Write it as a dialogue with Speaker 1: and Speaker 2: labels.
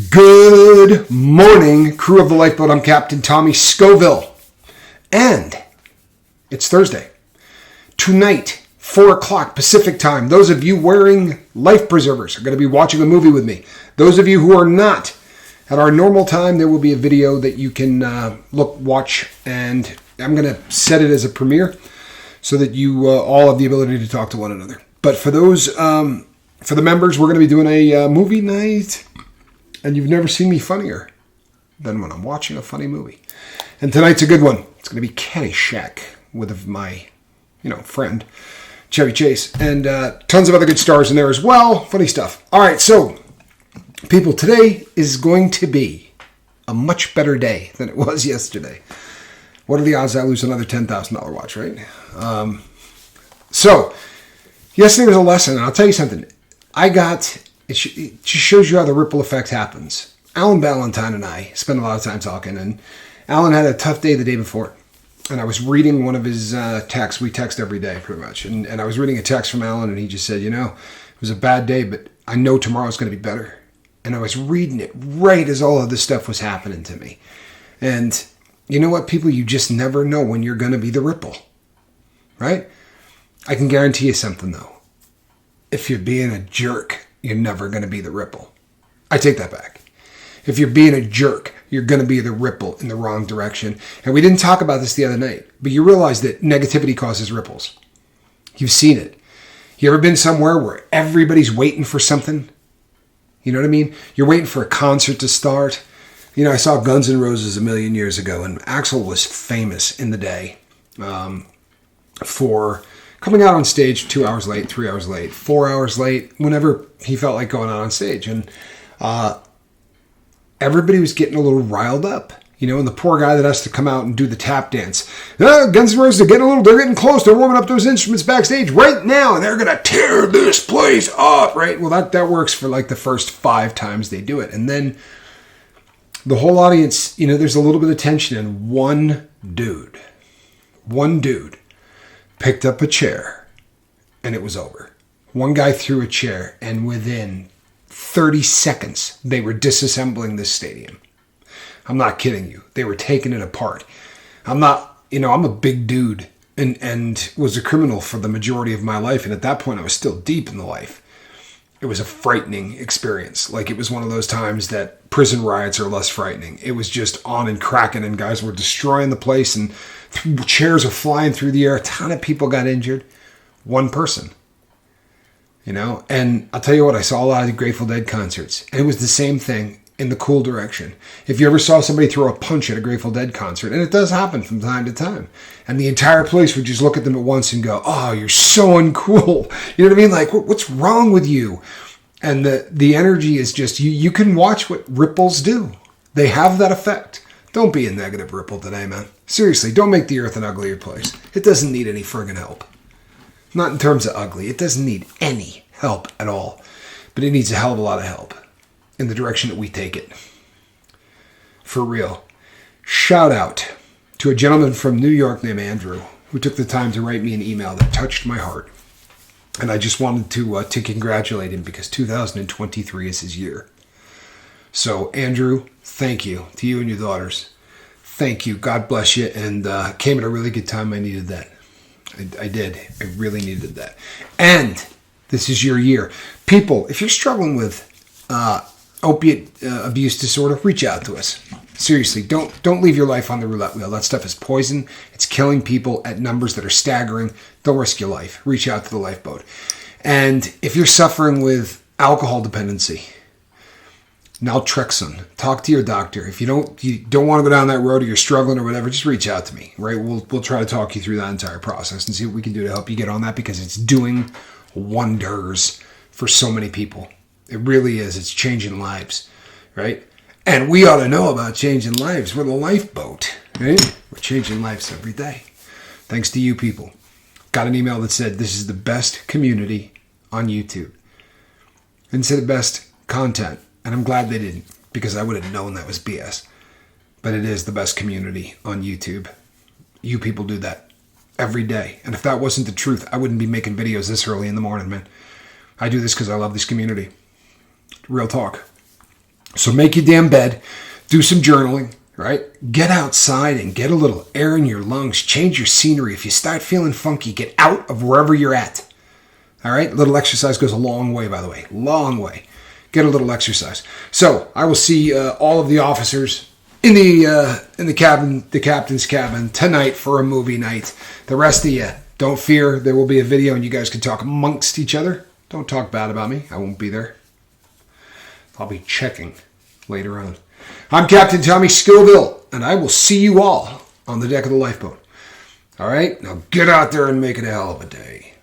Speaker 1: Good morning, crew of the Lifeboat. I'm Captain Tommy Scoville. And it's Thursday. Tonight, 4 o'clock Pacific time. Those of you wearing life preservers are going to be watching a movie with me. Those of you who are not, at our normal time, there will be a video that you can watch, and I'm going to set it as a premiere so that you all have the ability to talk to one another. But for those, for the members, we're going to be doing a movie night. And you've never seen me funnier than when I'm watching a funny movie. And tonight's a good one. It's going to be Caddyshack with my, friend, Chevy Chase. And tons of other good stars in there as well. Funny stuff. All right, so, people, today is going to be a much better day than it was yesterday. What are the odds I lose another $10,000 watch, right? So, yesterday was a lesson, and I'll tell you something. It just shows you how the ripple effect happens. Alan Ballantyne and I spent a lot of time talking, and Alan had a tough day the day before. And I was reading one of his texts. We text every day, pretty much. And I was reading a text from Alan, and he just said, it was a bad day, but I know tomorrow's going to be better. And I was reading it right as all of this stuff was happening to me. And you know what, people? You just never know when you're going to be the ripple, right? I can guarantee you something, though. If you're being a jerk, you're never going to be the ripple. I take that back. If you're being a jerk, you're going to be the ripple in the wrong direction. And we didn't talk about this the other night, but you realize that negativity causes ripples. You've seen it. You ever been somewhere where everybody's waiting for something? You know what I mean? You're waiting for a concert to start. I saw Guns N' Roses a million years ago, and Axl was famous in the day for coming out on stage 2 hours late, 3 hours late, 4 hours late, whenever he felt like going out on stage. And everybody was getting a little riled up, and the poor guy that has to come out and do the tap dance. Guns N' Roses are they're getting close. They're warming up those instruments backstage right now, and they're going to tear this place up, right? Well, that works for like the first 5 times they do it. And then the whole audience, there's a little bit of tension, and one dude picked up a chair, and it was over. One guy threw a chair, and within 30 seconds, they were disassembling this stadium. I'm not kidding you. They were taking it apart. I'm a big dude and was a criminal for the majority of my life, and at that point, I was still deep in the life. It was a frightening experience. Like, it was one of those times that prison riots are less frightening. It was just on and cracking, and guys were destroying the place, and chairs are flying through the air. A ton of people got injured. One person. And I'll tell you what, I saw a lot of Grateful Dead concerts, and it was the same thing in the cool direction. If you ever saw somebody throw a punch at a Grateful Dead concert, and it does happen from time to time, and the entire place would just look at them at once and go, "Oh, you're so uncool." You know what I mean? Like, what's wrong with you? And the energy is just, you can watch what ripples do. They have that effect. Don't be a negative ripple today, man. Seriously, don't make the earth an uglier place. It doesn't need any friggin' help. Not in terms of ugly. It doesn't need any help at all. But it needs a hell of a lot of help in the direction that we take it. For real. Shout out to a gentleman from New York named Andrew who took the time to write me an email that touched my heart. And I just wanted to congratulate him because 2023 is his year. So, Andrew, thank you to you and your daughters. Thank you. God bless you. And came at a really good time. I needed that. I did. I really needed that. And this is your year. People, if you're struggling with opiate abuse disorder, reach out to us. Seriously, don't leave your life on the roulette wheel. That stuff is poison. It's killing people at numbers that are staggering. Don't risk your life. Reach out to the Lifeboat. And if you're suffering with alcohol dependency, naltrexone, talk to your doctor. If you don't want to go down that road, or you're struggling or whatever, just reach out to me. Right? We'll try to talk you through that entire process and see what we can do to help you get on that, because it's doing wonders for so many people. It really is. It's changing lives, right? And we ought to know about changing lives. We're the Lifeboat, right? We're changing lives every day. Thanks to you people. Got an email that said, this is the best community on YouTube. Didn't say the best content. And I'm glad they didn't, because I would have known that was BS. But it is the best community on YouTube. You people do that every day. And if that wasn't the truth, I wouldn't be making videos this early in the morning, man. I do this because I love this community. Real talk. So make your damn bed, do some journaling, right? Get outside and get a little air in your lungs. Change your scenery. If you start feeling funky, get out of wherever you're at. All right? A little exercise goes a long way, by the way. Long way. Get a little exercise. So I will see all of the officers in the cabin, the captain's cabin tonight for a movie night. The rest of you, don't fear. There will be a video and you guys can talk amongst each other. Don't talk bad about me. I won't be there. I'll be checking later on. I'm Captain Tommy Scoville, and I will see you all on the deck of the lifeboat. All right? Now get out there and make it a hell of a day.